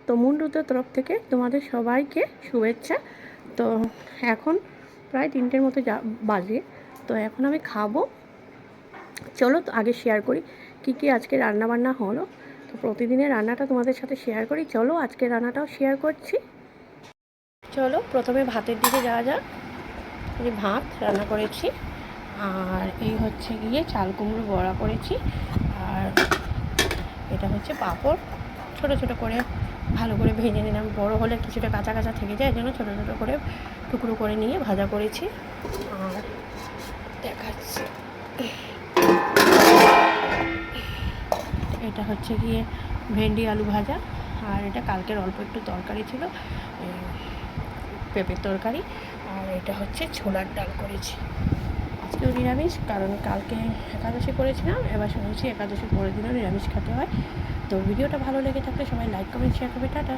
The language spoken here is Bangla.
তো মুন্ডুদের তরফ থেকে তোমাদের সবাইকে শুভেচ্ছা। তো এখন প্রায় 3টের মতো বাজে। তো এখন আমি খাবো। চলো তো আগে শেয়ার করি কি আজকে রান্না বান্না হলো। তো প্রতিদিনের রান্নাটা তোমাদের সাথে শেয়ার করি। চলো আজকে রান্নাটাও শেয়ার করছি। চলো প্রথমে ভাতের দিকে যাওয়া যাক। এই ভাত রান্না করেছি, আর এই হচ্ছে গিয়ে চাল কুমড়ো বড়া করেছি, আর এটা হচ্ছে পাঁপড় ছোটো ছোটো করে ভালো করে ভেজে নিলাম। বড় হলে কিছুটা কাঁচা কাঁচা থেকে যায়, এই জন্য ছোটো ছোটো করে টুকরো করে নিয়ে ভাজা করেছি। আর দেখাচ্ছি, এটা হচ্ছে গিয়ে ভেন্ডি আলু ভাজা, আর এটা কালকের অল্প একটু তরকারি ছিল, পেঁপের তরকারি, আর এটা হচ্ছে ছোলার ডাল করেছি। আজকেও নিরামিষ, কারণ কালকে একাদশী করেছিলাম, এবার শুনেছি একাদশীর পরের দিনও নিরামিষ খেতে হয়। তো ভিডিওটা ভালো লেগে থাকলে সবাই লাইক কমেন্ট শেয়ার করবে। টাটা।